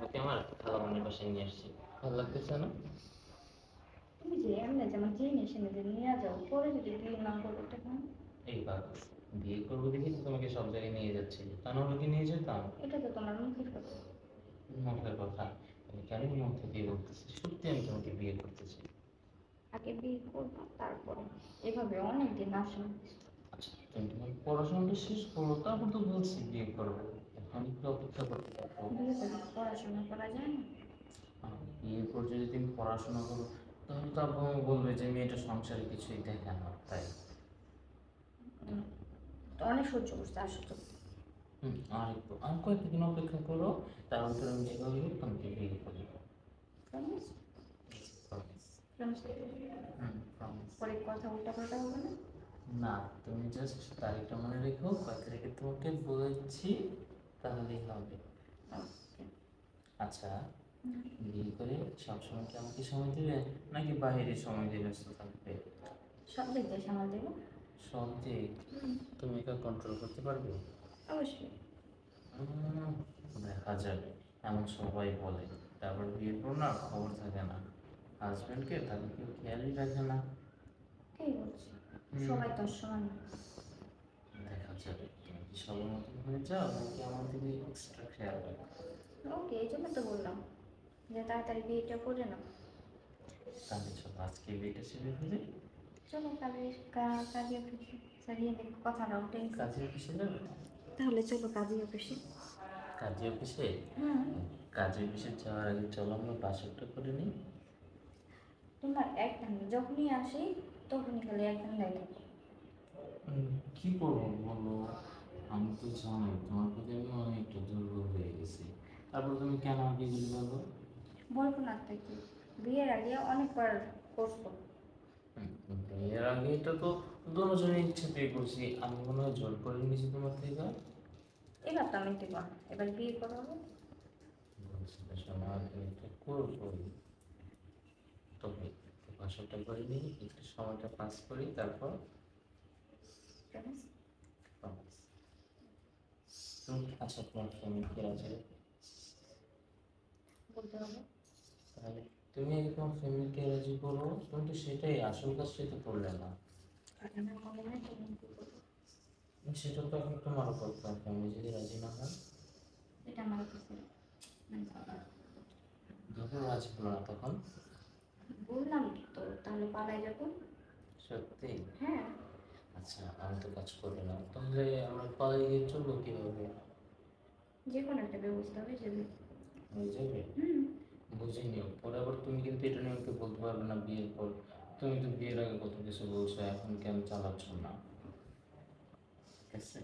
তোমাকে আমার খালামণির বাসায় নিয়ে আসছি, ভালো লাগতেছে না? তুমি যে এমনি যেমন জিনিস এনে যে নিয়ে যাও পরে যদি বিয়ে না করো তখন এইবার বিয়ে করবো দেখি তো তোমাকে সব জায়গায় নিয়ে যাচ্ছি, তা নাহলে কি নিয়ে যেতাম? এটা তো তোমার মুখের কথা। মুখের কথা? আমি কেন মুখ থেকে বলতেছি, সত্যি আমি তোমাকে বিয়ে করতে চাই। আগে বিয়ে করবো তারপরে এভাবে অনেক দিন আসো। আচ্ছা, তুমি তোমার পড়াশোনাটা শেষ করো, তারপর তো বলছি বিয়ে করবো। এখন একটু অপেক্ষা করতে পারবো। বিয়ে করে পড়াশোনা করা যায় না। বিয়ের পর যদি তুমি পড়াশোনা করো, তাহলে তো আব্বু আম্মু বলবে যে মেয়েটা সংসারে কিছুই দেখে না, তাই। উম, তো অনেক সহ্য করতে আসো তো। আর কয়েকদিন অপেক্ষা করো, তার ভিতরে আমি যেভাবে হোক তোমাকে বিয়ে করবো। প্রমিস? প্রমিস। প্রমিস? প্রমিস। পরে কথা উল্টা পাল্টা হবে না? না, তুমি জাস্ট তারিখটা মনে রেখো, কয় তারিখে তোমাকে বলেছি, তাহলেই হবে। ওকে। আচ্ছা, বিয়ে করে সবসময় কি আমাকে সময় দিবে, নাকি বাইরে সময় দিয়ে ব্যস্ত থাকবে? সব দিক দিয়ে সামাল দেবো। সব দিক? তুমি একা কন্ট্রোল করতে পারবে? অবশ্যই। উম, দেখা যাবে, এমন সবাই বলে, তারপর বিয়ের পর না খবর থাকে না, হাজবেন্ডকে তাহলে কেউ খেয়ালই রাখে না। কে বলছি? সবাই তো আর সমান না। দেখা যাবে, তুমি কি সবার মতন হয়ে যাও, নাকি আমার দিকে এক্সট্রা খেয়াল রাখো? ওকে, এই জন্য তো বললাম যে তাড়াতাড়ি বিয়েটা করে নাও। তাহলে চলো আজকে বিয়েটা সেরে ফেলে। চলো কাজে অফিসে সারিয়ে দেখো কথাটা উঠে গেছে। কাজে অফিসে যাবে? তাহলে চলো কাজে অফিসে। কাজে অফিসে? হুম। কাজে অফিসে যাওয়ার আগে চলো আমরা বাসরটা করে নিই। তোমার একদম যখনই আসি তখনই খালি একদম দেখো। কি করবো বলো? আমি তো জানি তোমার প্রতি আমি অনেকটা দুর্বল হয়ে গেছি, তারপর তুমি কেন আমাকে এগুলি বলো? বলবো না তো কি, বিয়ের আগে অনেকবার করছো। বিয়ের আগে এটা তো দুজনের ইচ্ছেতেই করছি, আমি মনে হয় জোর করে নিয়েছি তোমার থেকে। এবার তো আমি দিব না, এবার বিয়ে করো। বলছিলে শোনো, আমি এটা করবোই, তবে বাসরটা করে নিই, একটু সময়টা পাস করি, তারপর Promise? promise। আচ্ছা, তোমার ফ্যামিলি কে আছে? বলতে হবে। তাহলে তুমি আগে তোমার ফ্যামিলিকে রাজি করো, তুমি তো সেটাই আসল কাজ, সেটা করলে না। আর আমার মনে হয় তুমি কি করবো, সেটা তো এখন তোমার উপর, তোমার ফ্যামিলি যদি রাজি না হয়। এটা আমার কাছে যখন রাজি হলো না তখন? বললাম তো, তাহলে পালাই যাবো। সত্যি? হ্যাঁ। আচ্ছা, আমি তো কাজ করবে না, তাহলে আমরা পালিয়ে গিয়ে চলবো কিভাবে? যে কোনো একটা ব্যবস্থা হয়ে যাবে। হয়ে যাবে? হুম। বুঝে নিও, পরে আবার তুমি কিন্তু এটা নিয়ে আমাকে বলতে পারবে না বিয়ের পর, তুমি তো বিয়ের আগে কত কিছু বলছো, এখন কেন চালাচ্ছ না, ঠিক আছে?